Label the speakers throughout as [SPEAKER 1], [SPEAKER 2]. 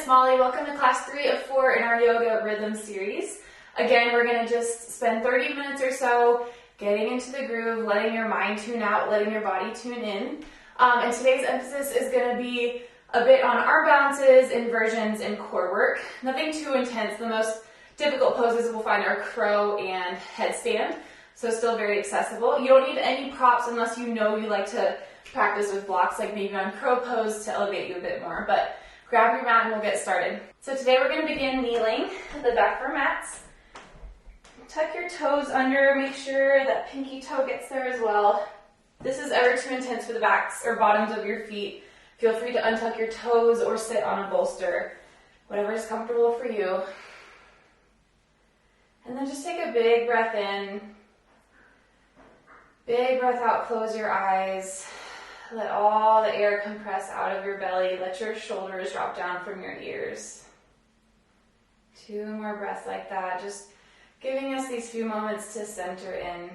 [SPEAKER 1] it's Molly. Welcome to class 3 of 4 in our yoga rhythm series. Again, we're going to just spend 30 minutes or so getting into the groove, letting your mind tune out, letting your body tune in. And today's emphasis is going to be a bit on arm balances, inversions, and core work. Nothing too intense. The most difficult poses we'll find are crow and headstand, so still very accessible. You don't need any props unless you know you like to practice with blocks, like maybe on crow pose to elevate you a bit more, but grab your mat and we'll get started. So today we're going to begin kneeling at the back of our mats. Tuck your toes under, make sure that pinky toe gets there as well. This is ever too intense for the backs or bottoms of your feet. Feel free to untuck your toes or sit on a bolster, whatever is comfortable for you. And then just take a big breath in, big breath out, close your eyes. Let all the air compress out of your belly. Let your shoulders drop down from your ears. 2 more breaths like that, just giving us these few moments to center in.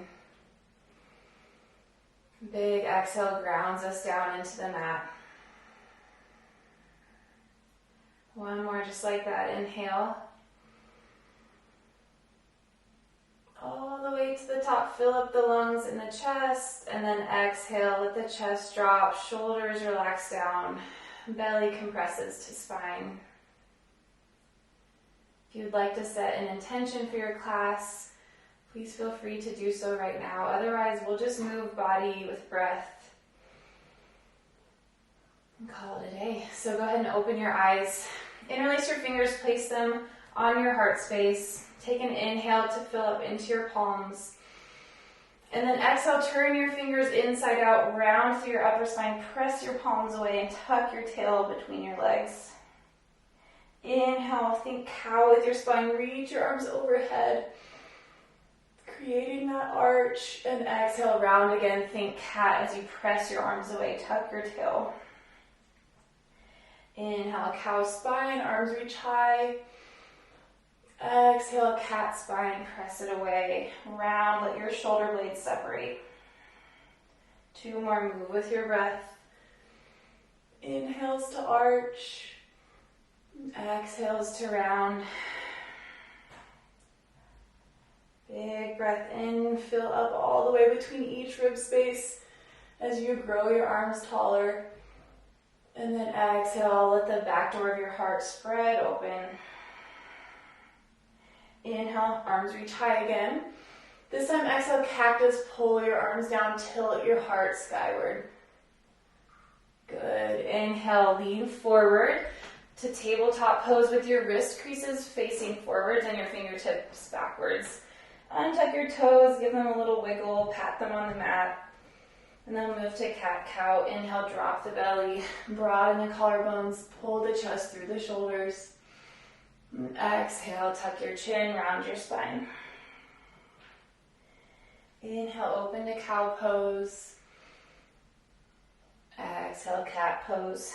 [SPEAKER 1] Big exhale grounds us down into the mat. 1 more just like that. Inhale. All the way to the top, fill up the lungs and the chest, and then exhale, let the chest drop, shoulders relax down, belly compresses to spine. If you'd like to set an intention for your class, please feel free to do so right now. Otherwise, we'll just move body with breath and call it a day. So go ahead and open your eyes. Interlace your fingers, place them on your heart space. Take an inhale to fill up into your palms. And then exhale, turn your fingers inside out, round through your upper spine, press your palms away and tuck your tail between your legs. Inhale, think cow with your spine, reach your arms overhead, creating that arch. And exhale, round again, think cat as you press your arms away, tuck your tail. Inhale, cow spine, arms reach high. Exhale, cat spine, press it away. Round, let your shoulder blades separate. 2 more, move with your breath. Inhales to arch. Exhales to round. Big breath in, fill up all the way between each rib space as you grow your arms taller. And then exhale, let the back door of your heart spread open. Inhale, arms reach high again. This time exhale, cactus, pull your arms down, tilt your heart skyward. Good. Inhale, lean forward to tabletop pose with your wrist creases facing forwards and your fingertips backwards. Untuck your toes, give them a little wiggle, pat them on the mat. And then move to cat-cow. Inhale, drop the belly, broaden the collarbones, pull the chest through the shoulders. Exhale, tuck your chin, round your spine. Inhale, open to cow pose. Exhale, cat pose.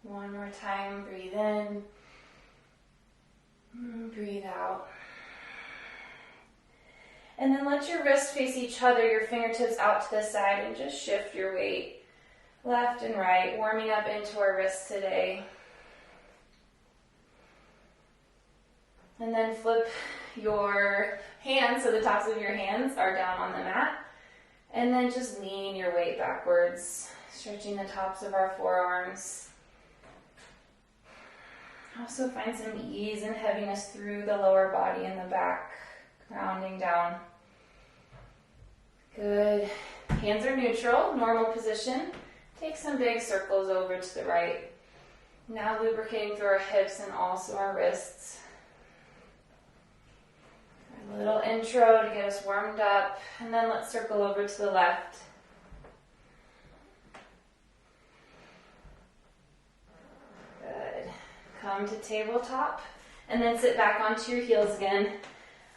[SPEAKER 1] 1 more time, breathe in. Breathe out. And then let your wrists face each other, your fingertips out to the side, and just shift your weight left and right, warming up into our wrists today. And then flip your hands so the tops of your hands are down on the mat. And then just lean your weight backwards, stretching the tops of our forearms. Also find some ease and heaviness through the lower body and the back, grounding down. Good. Hands are neutral, normal position. Take some big circles over to the right. Now lubricating through our hips and also our wrists. A little intro to get us warmed up, and then let's circle over to the left. Good. Come to tabletop, and then sit back onto your heels again.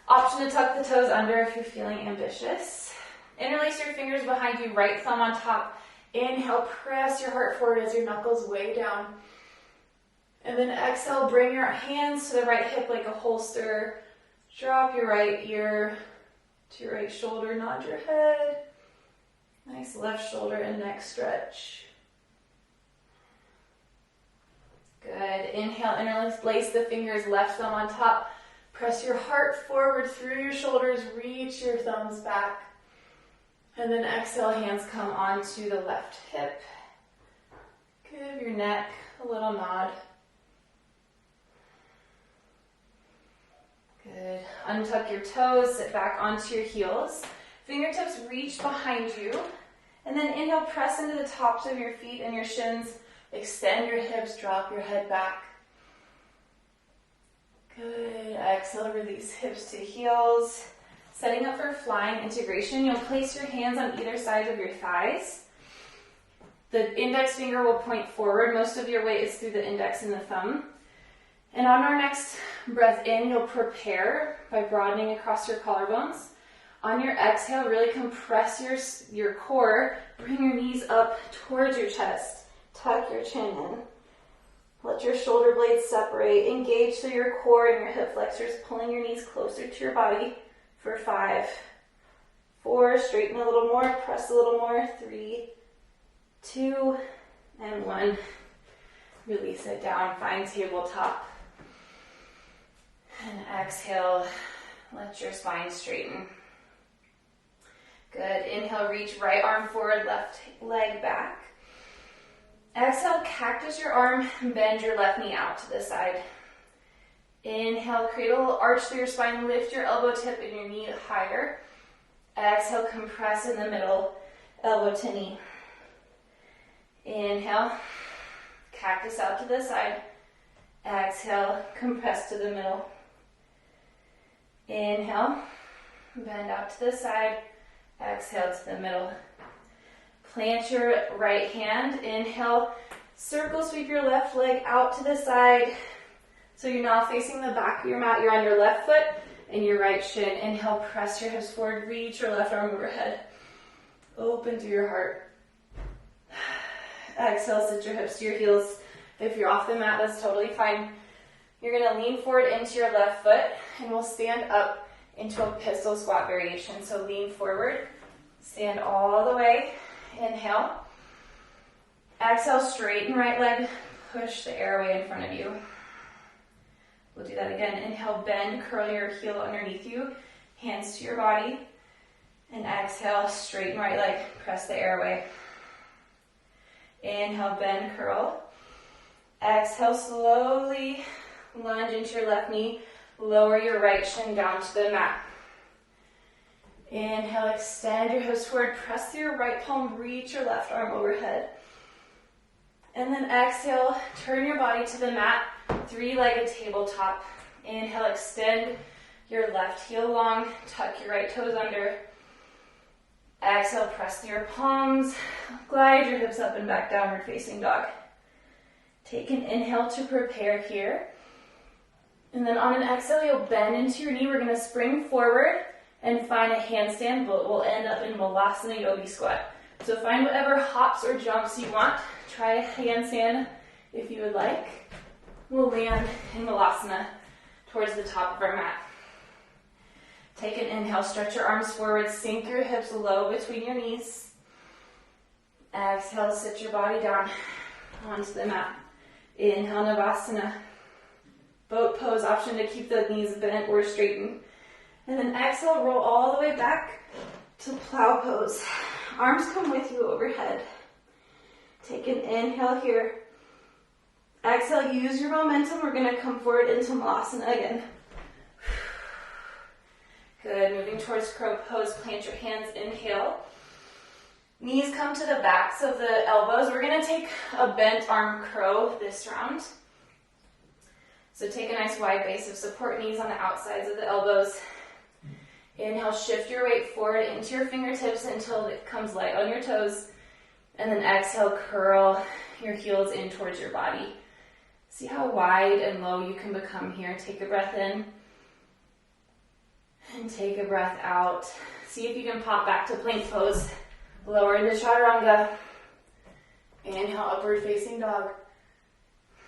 [SPEAKER 1] Option to tuck the toes under if you're feeling ambitious. Interlace your fingers behind you, right thumb on top. Inhale, press your heart forward as your knuckles way down. And then exhale, bring your hands to the right hip like a holster. Drop your right ear to your right shoulder, nod your head. Nice left shoulder and neck stretch. Inhale, interlace the fingers, left thumb on top. Press your heart forward through your shoulders, reach your thumbs back. And then exhale, hands come onto the left hip. Give your neck a little nod. Good. Untuck your toes, sit back onto your heels. Fingertips reach behind you. And then inhale, press into the tops of your feet and your shins. Extend your hips, drop your head back. Good. Exhale, release hips to heels. Setting up for flying integration, you'll place your hands on either side of your thighs. The index finger will point forward. Most of your weight is through the index and the thumb. And on our next breath in, you'll prepare by broadening across your collarbones. On your exhale, really compress your core. Bring your knees up towards your chest. Tuck your chin in. Let your shoulder blades separate. Engage through your core and your hip flexors, pulling your knees closer to your body for 5, 4, straighten a little more, press a little more, 3, 2, and 1. Release it down, find tabletop. And exhale, let your spine straighten. Good, inhale, reach right arm forward, left leg back. Exhale, cactus your arm, bend your left knee out to the side. Inhale, create a little arch through your spine, lift your elbow tip and your knee higher. Exhale, compress in the middle, elbow to knee. Inhale, cactus out to the side. Exhale, compress to the middle. Inhale, bend out to the side. Exhale to the middle. Plant your right hand. Inhale, circle sweep your left leg out to the side. So you're now facing the back of your mat. You're on your left foot and your right shin. Inhale, press your hips forward. Reach your left arm overhead. Open through your heart. Exhale, sit your hips to your heels. If you're off the mat, that's totally fine. You're going to lean forward into your left foot and we'll stand up into a pistol squat variation. So lean forward, stand all the way. Inhale. Exhale, straighten right leg. Push the airway in front of you. We'll do that again. Inhale, bend, curl your heel underneath you. Hands to your body. And exhale, straighten right leg. Press the airway. Inhale, bend, curl. Exhale, slowly lunge into your left knee. Lower your right shin down to the mat. Inhale, extend your hips forward. Press through your right palm. Reach your left arm overhead. And then exhale, turn your body to the mat. 3-legged tabletop. Inhale, extend your left heel long. Tuck your right toes under. Exhale, press through your palms. Glide your hips up and back, downward facing dog. Take an inhale to prepare here. And then on an exhale, you'll bend into your knee. We're going to spring forward and find a handstand, but we'll end up in Malasana Yogi Squat. So find whatever hops or jumps you want. Try a handstand if you would like. We'll land in Malasana towards the top of our mat. Take an inhale, stretch your arms forward, sink your hips low between your knees. Exhale, sit your body down onto the mat. Inhale, Navasana. Boat pose, option to keep the knees bent or straightened. And then exhale, roll all the way back to plow pose. Arms come with you overhead. Take an inhale here. Exhale, use your momentum. We're going to come forward into Malasana again. Good, moving towards crow pose, plant your hands, inhale. Knees come to the backs of the elbows. We're going to take a bent arm crow this round. So take a nice wide base of support, knees on the outsides of the elbows. Inhale, shift your weight forward into your fingertips until it comes light on your toes. And then exhale, curl your heels in towards your body. See how wide and low you can become here. Take a breath in. And take a breath out. See if you can pop back to plank pose. Lower into chaturanga. Inhale, upward facing dog.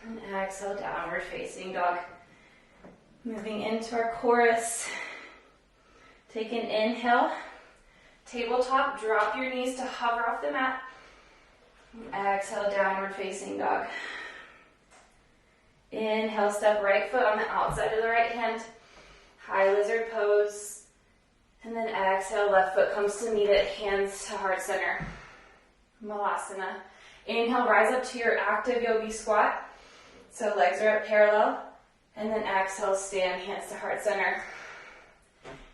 [SPEAKER 1] And exhale, downward facing dog. Moving into our chorus. Take an inhale. Tabletop, drop your knees to hover off the mat. Exhale, downward facing dog. Inhale, step right foot on the outside of the right hand. High lizard pose. And then exhale, left foot comes to meet it, hands to heart center. Malasana. Inhale, rise up to your active yogi squat. So legs are at parallel. And then exhale, stand, hands to heart center.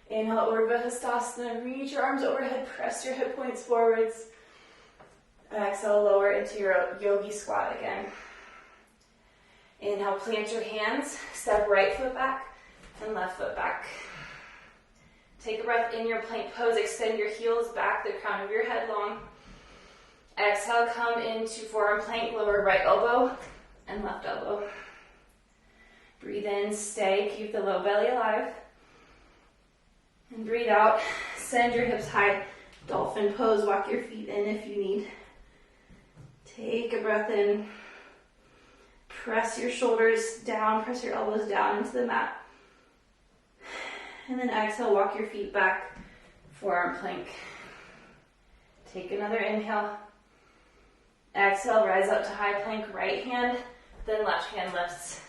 [SPEAKER 1] Inhale, Urdhva Hastasana. Reach your arms overhead, press your hip points forwards. Exhale, lower into your yogi squat again. Inhale, plant your hands, step right foot back and left foot back. Take a breath in your plank pose, extend your heels back, the crown of your head long. Exhale, come into forearm plank, lower right elbow and left elbow. Breathe in, stay, keep the low belly alive. And breathe out, send your hips high, dolphin pose, walk your feet in if you need. Take a breath in. Press your shoulders down, press your elbows down into the mat. And then exhale, walk your feet back, forearm plank. Take another inhale. Exhale, rise up to high plank, right hand, then left hand lifts.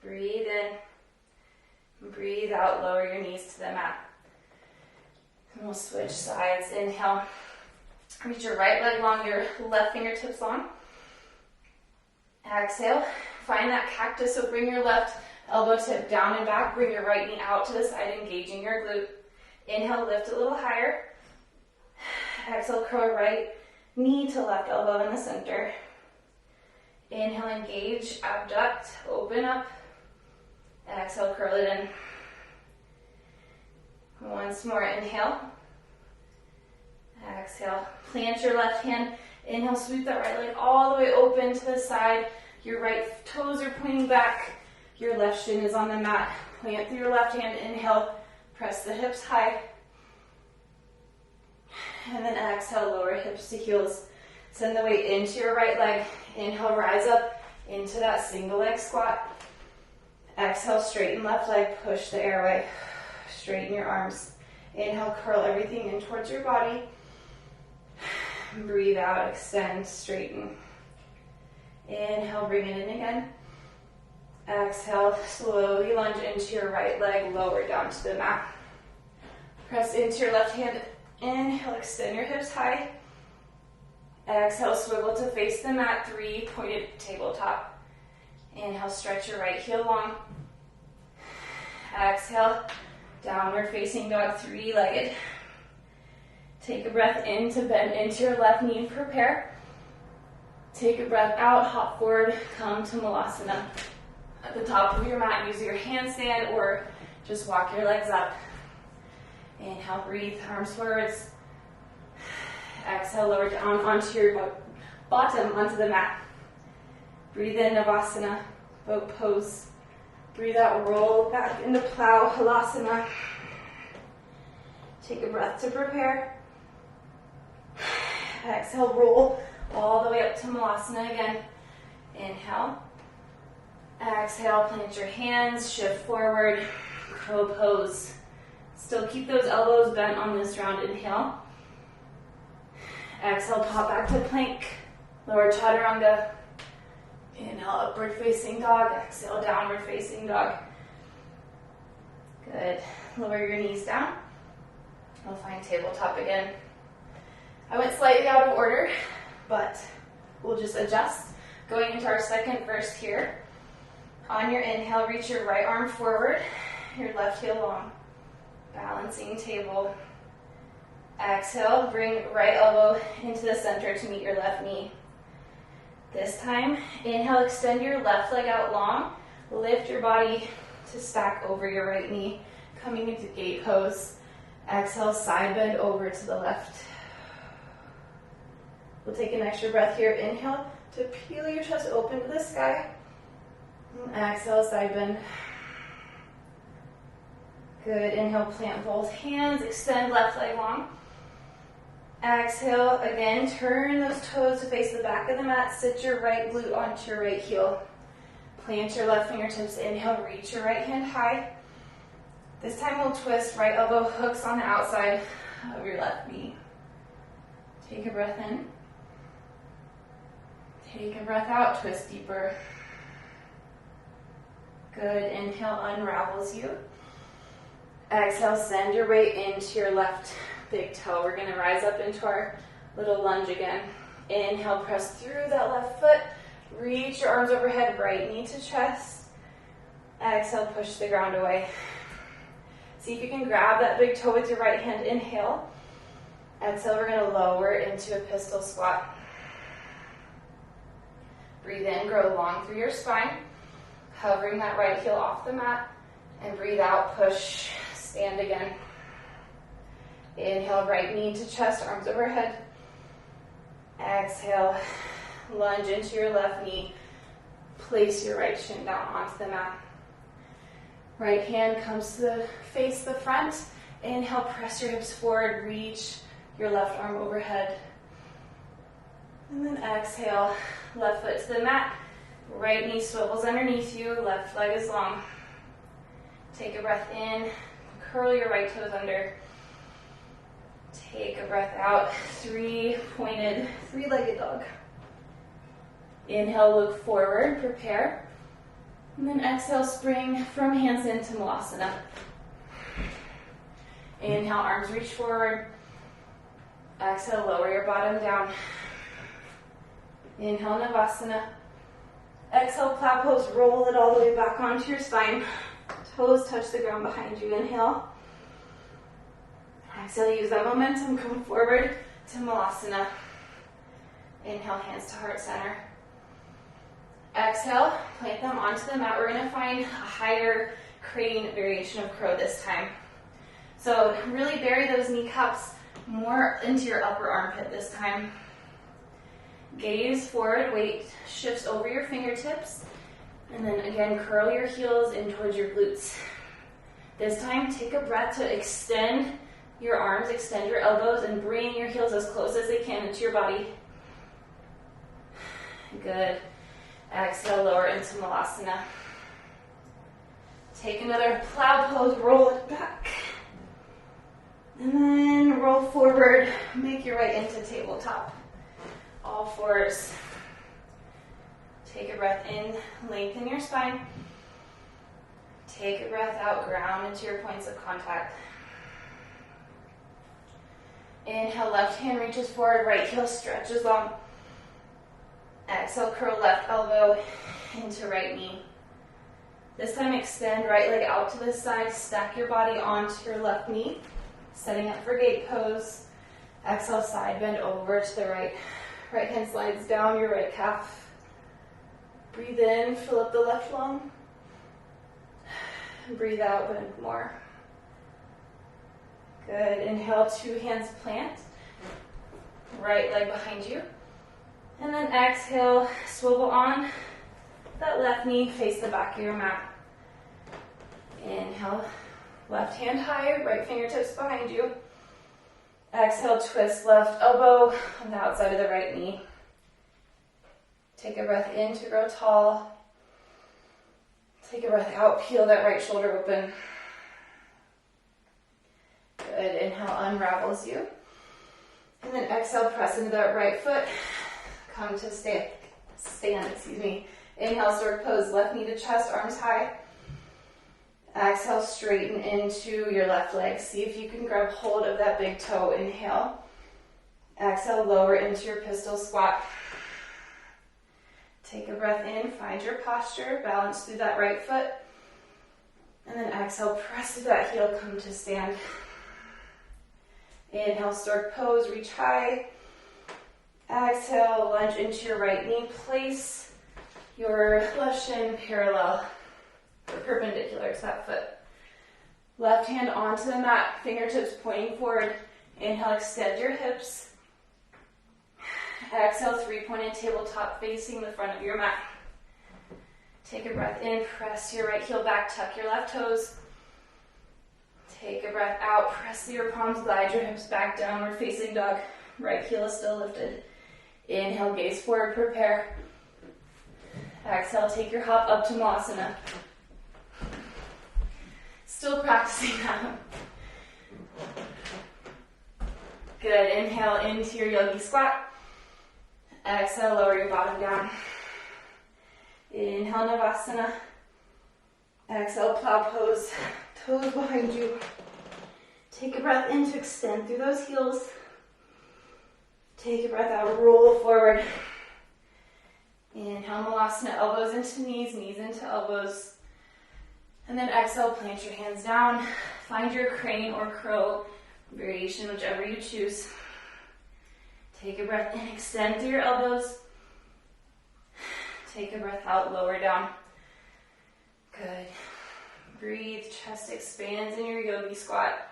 [SPEAKER 1] Breathe in, breathe out, lower your knees to the mat. And we'll switch sides. Inhale, reach your right leg long, your left fingertips long. Exhale, find that cactus, so bring your left elbow tip down and back, bring your right knee out to the side, engaging your glute. Inhale, lift a little higher. Exhale, curl right knee to left elbow in the center. Inhale, engage, abduct, open up. Exhale, curl it in. Once more, inhale. Exhale, plant your left hand. Inhale, sweep that right leg all the way open to the side. Your right toes are pointing back. Your left shin is on the mat. Plant through your left hand. Inhale, press the hips high. And then exhale, lower hips to heels. Send the weight into your right leg. Inhale, rise up into that single leg squat. Exhale, straighten left leg, push the airway. Straighten your arms. Inhale, curl everything in towards your body. Breathe out, extend, straighten. Inhale, bring it in again. Exhale, slowly lunge into your right leg, lower down to the mat. Press into your left hand. Inhale, extend your hips high. Exhale, swivel to face the mat, 3-pointed tabletop. Inhale, stretch your right heel long. Exhale, downward facing dog, 3-legged. Take a breath in to bend into your left knee and prepare. Take a breath out, hop forward, come to Malasana. At the top of your mat, use your handstand or just walk your legs up. Inhale, breathe, arms forwards. Exhale, lower down onto your bottom, onto the mat. Breathe in, Navasana, boat pose. Breathe out, roll back into plow, Halasana. Take a breath to prepare. Exhale, roll all the way up to Malasana again. Inhale. Exhale, plant your hands, shift forward, crow pose. Still keep those elbows bent on this round. Inhale. Exhale, pop back to plank. Lower chaturanga. Inhale, upward facing dog. Exhale, downward facing dog. Good. Lower your knees down. We'll find tabletop again. I went slightly out of order, but we'll just adjust. Going into our second verse here. On your inhale, reach your right arm forward, your left heel long. Balancing table. Exhale, bring right elbow into the center to meet your left knee. This time, inhale, extend your left leg out long. Lift your body to stack over your right knee, coming into gate pose. Exhale, side bend over to the left. We'll take an extra breath here. Inhale to peel your chest open to the sky. And exhale, side bend. Good. Inhale, plant both hands. Extend left leg long. Exhale, again, turn those toes to face the back of the mat. Sit your right glute onto your right heel. Plant your left fingertips. Inhale, reach your right hand high. This time we'll twist. Right elbow hooks on the outside of your left knee. Take a breath in. Take a breath out. Twist deeper. Good. Inhale, unravels you. Exhale, send your weight into your left big toe. We're going to rise up into our little lunge again. Inhale, press through that left foot. Reach your arms overhead, right knee to chest. Exhale, push the ground away. See if you can grab that big toe with your right hand. Inhale. Exhale, we're going to lower into a pistol squat. Breathe in, grow long through your spine. Hovering that right heel off the mat. And breathe out, push, stand again. Inhale, right knee to chest, arms overhead. Exhale, lunge into your left knee. Place your right shin down onto the mat. Right hand comes to face the front. Inhale, press your hips forward, reach your left arm overhead. And then exhale, left foot to the mat. Right knee swivels underneath you, left leg is long. Take a breath in, curl your right toes under. Take a breath out, three-legged dog. Inhale, look forward, prepare. And then exhale, spring from handstand to malasana. Inhale, arms reach forward. Exhale, lower your bottom down. Inhale, navasana. Exhale, plow pose, roll it all the way back onto your spine. Toes touch the ground behind you. Inhale. Exhale, use that momentum, come forward to malasana. Inhale, hands to heart center. Exhale, plant them onto the mat. We're going to find a higher crane variation of crow this time. So really bury those kneecaps more into your upper armpit this time. Gaze forward, weight shifts over your fingertips. And then again, curl your heels in towards your glutes. This time, take a breath to extend your arms, extend your elbows, and bring your heels as close as they can into your body. Good. Exhale, lower into malasana. Take another plow pose, roll it back. And then roll forward, make your way into tabletop. All fours. Take a breath in, lengthen your spine. Take a breath out, ground into your points of contact. Inhale, left hand reaches forward, right heel stretches long. Exhale, curl left elbow into right knee. This time extend right leg out to the side, stack your body onto your left knee, setting up for gate pose. Exhale, side bend over to the right. Right hand slides down your right calf. Breathe in, fill up the left lung. Breathe out, bend more. Good. Inhale, two hands plant. Right leg behind you. And then exhale, swivel on that left knee, face the back of your mat. Inhale, left hand high, right fingertips behind you. Exhale, twist left elbow on the outside of the right knee. Take a breath in to grow tall. Take a breath out, peel that right shoulder open. Good. Inhale, unravels you. And then exhale, press into that right foot. Come to stand. Inhale, stork pose, left knee to chest, arms high. Exhale, straighten into your left leg. See if you can grab hold of that big toe. Inhale. Exhale, lower into your pistol squat. Take a breath in, find your posture, balance through that right foot. And then exhale, press through that heel, come to stand. Inhale, stork pose, reach high. Exhale, lunge into your right knee. Place your left shin parallel or perpendicular to that foot. Left hand onto the mat, fingertips pointing forward. Inhale, extend your hips. Exhale, three-pointed tabletop facing the front of your mat. Take a breath in, press your right heel back, tuck your left toes. Take a breath out, press through your palms, glide your hips back, downward facing dog. Right heel is still lifted. Inhale, gaze forward, prepare. Exhale, take your hop up to malasana. Still practicing that. Good, inhale into your yogi squat. Exhale, lower your bottom down. Inhale, navasana. Exhale, plow pose, toes behind you. Take a breath in to extend through those heels. Take a breath out, roll forward. Inhale, Malasana, elbows into knees, knees into elbows. And then exhale, plant your hands down. Find your crane or crow variation, whichever you choose. Take a breath in, extend through your elbows. Take a breath out, lower down. Good. Breathe, chest expands in your Yogi Squat.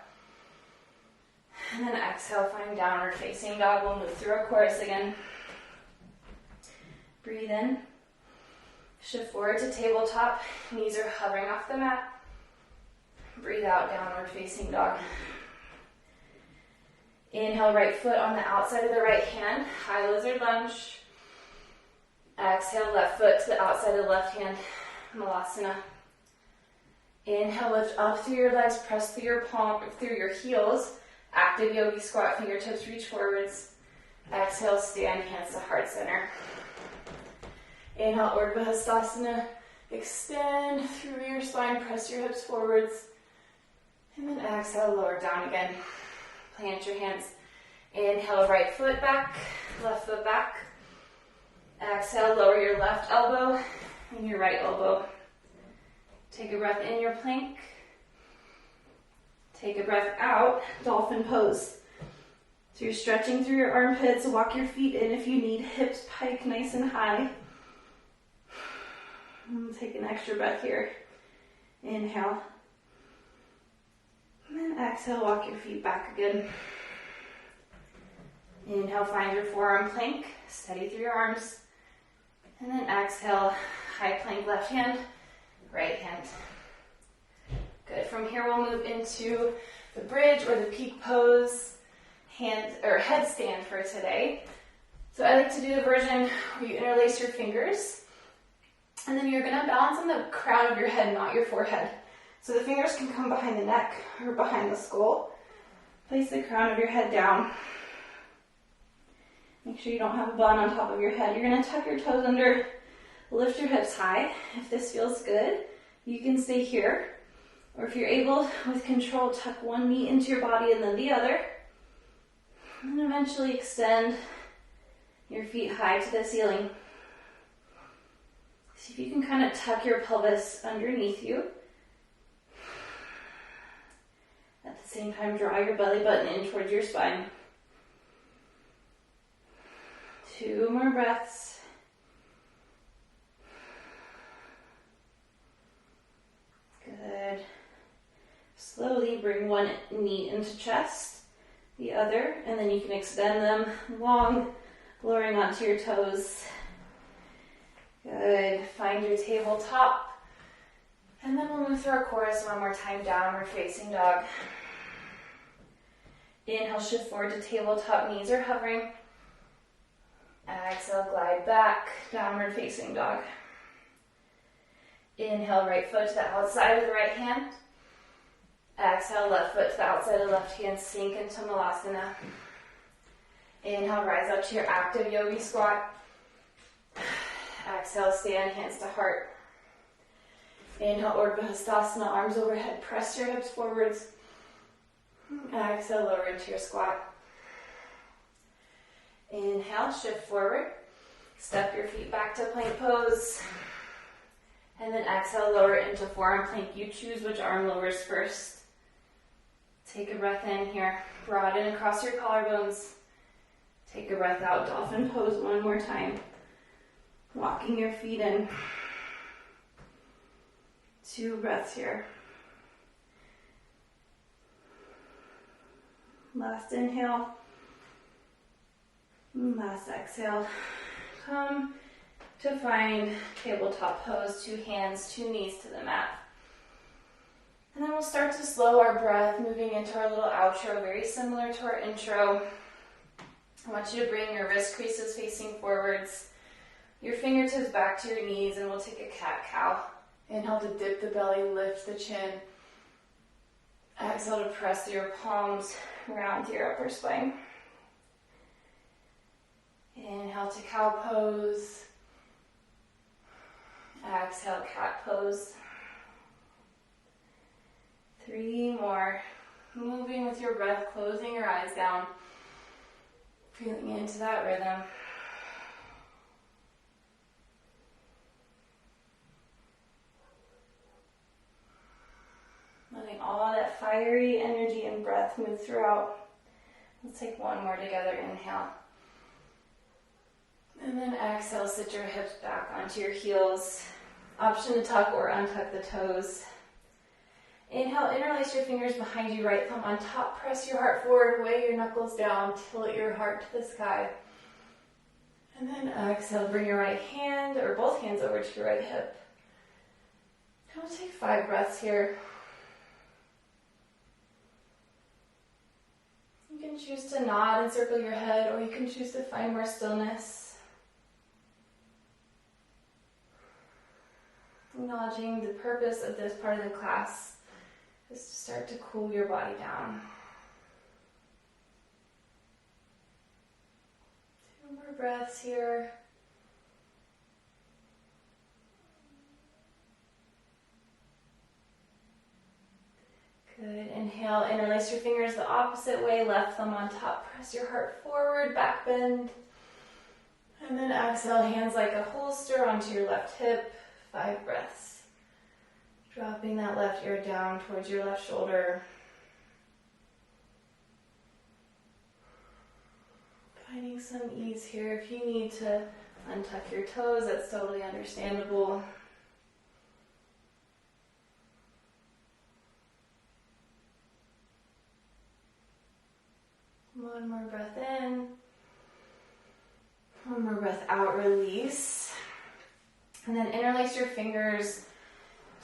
[SPEAKER 1] And then exhale, find downward facing dog. We'll move through our chorus again. Breathe in. Shift forward to tabletop. Knees are hovering off the mat. Breathe out, downward facing dog. Inhale, right foot on the outside of the right hand. High lizard lunge. Exhale, left foot to the outside of the left hand. Malasana. Inhale, lift up through your legs, press through your palm, through your heels. Active Yogi Squat, fingertips reach forwards. Exhale, stand, hands to heart center. Inhale, Urdhva Hastasana. Extend through your spine, press your hips forwards. And then exhale, lower down again. Plant your hands. Inhale, right foot back, left foot back. Exhale, lower your left elbow and your right elbow. Take a breath in your plank. Take a breath out, Dolphin Pose. So you're stretching through your armpits, walk your feet in if you need, hips pike nice and high. And take an extra breath here. Inhale. And then exhale, walk your feet back again. Inhale, find your forearm plank, steady through your arms. And then exhale, high plank, left hand, right hand. Good. From here, we'll move into the bridge or the peak pose, hand or headstand for today. So I like to do the version where you interlace your fingers, and then you're going to balance on the crown of your head, not your forehead. So the fingers can come behind the neck or behind the skull. Place the crown of your head down. Make sure you don't have a bun on top of your head. You're going to tuck your toes under, lift your hips high. If this feels good, you can stay here. Or if you're able, with control, tuck one knee into your body and then the other. And eventually extend your feet high to the ceiling. See if you can kind of tuck your pelvis underneath you. At the same time, draw your belly button in towards your spine. 2 more breaths. Good. Slowly bring one knee into chest, the other, and then you can extend them long, lowering onto your toes. Good. Find your tabletop. And then we'll move through our chorus one more time, downward facing dog. Inhale, shift forward to tabletop, knees are hovering. Exhale, glide back, downward facing dog. Inhale, right foot to the outside of the right hand. Exhale, left foot to the outside of the left hand, sink into Malasana. Inhale, rise up to your active Yogi Squat. Exhale, stand, hands to heart. Inhale, Urdhva Hastasana, arms overhead, press your hips forwards. Exhale, lower into your squat. Inhale, shift forward. Step your feet back to plank pose. And then exhale, lower into forearm plank. You choose which arm lowers first. Take a breath in here. Broaden across your collarbones. Take a breath out. Dolphin pose one more time. Walking your feet in. 2 breaths here. Last inhale. Last exhale. Come to find tabletop pose, 2 hands, 2 knees to the mat. And then we'll start to slow our breath, moving into our little outro, very similar to our intro. I want you to bring your wrist creases facing forwards, your fingertips back to your knees, and we'll take a cat-cow. Inhale to dip the belly, lift the chin. Exhale to press your palms round to your upper spine. Inhale to cow pose. Exhale, cat pose. 3 more. Moving with your breath, closing your eyes down, feeling into that rhythm. Letting all that fiery energy and breath move throughout. Let's take one more together. Inhale. And then exhale, sit your hips back onto your heels. Option to tuck or untuck the toes. Inhale, interlace your fingers behind you, right thumb on top, press your heart forward, weigh your knuckles down, tilt your heart to the sky. And then exhale, bring your right hand or both hands over to your right hip. Now we'll take 5 breaths here. You can choose to nod and circle your head, or you can choose to find more stillness. Acknowledging the purpose of this part of the class is to start to cool your body down. 2 more breaths here. Good. Inhale, interlace your fingers the opposite way, left thumb on top, press your heart forward, back bend. And then exhale, hands like a holster onto your left hip. 5 breaths. Dropping that left ear down towards your left shoulder. Finding some ease here. If you need to untuck your toes, that's totally understandable. One more breath in. One more breath out, release. And then interlace your fingers,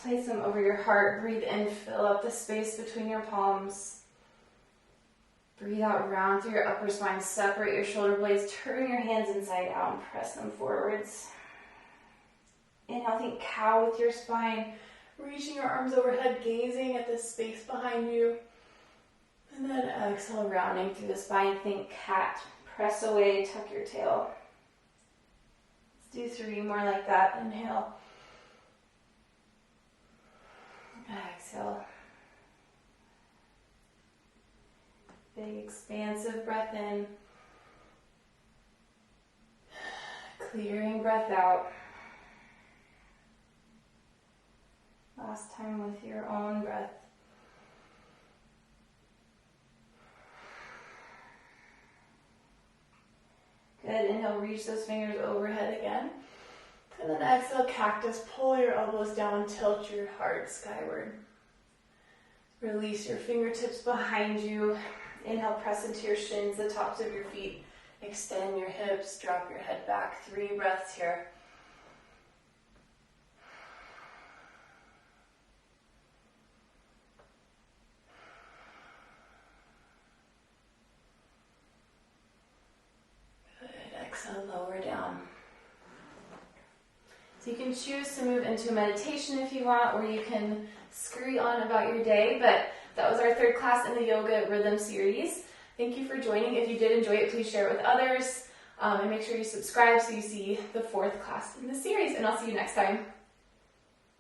[SPEAKER 1] place them over your heart, breathe in, fill up the space between your palms. Breathe out, round through your upper spine, separate your shoulder blades, turn your hands inside out and press them forwards. Inhale, think cow with your spine, reaching your arms overhead, gazing at the space behind you. And then exhale, rounding through the spine, think cat, press away, tuck your tail. Do 3 more like that. Inhale. Exhale. Big expansive breath in. Clearing breath out. Last time with your own breath. Good. Inhale, reach those fingers overhead again. And then exhale, cactus. Pull your elbows down, tilt your heart skyward. Release your fingertips behind you. Inhale, press into your shins, the tops of your feet. Extend your hips, drop your head back. 3 breaths here. Exhale, lower down. So you can choose to move into a meditation if you want, or you can scurry on about your day, but that was our 3rd class in the yoga rhythm series. Thank you for joining. If you did enjoy it, please share it with others, and make sure you subscribe so you see the 4th class in the series, and I'll see you next time.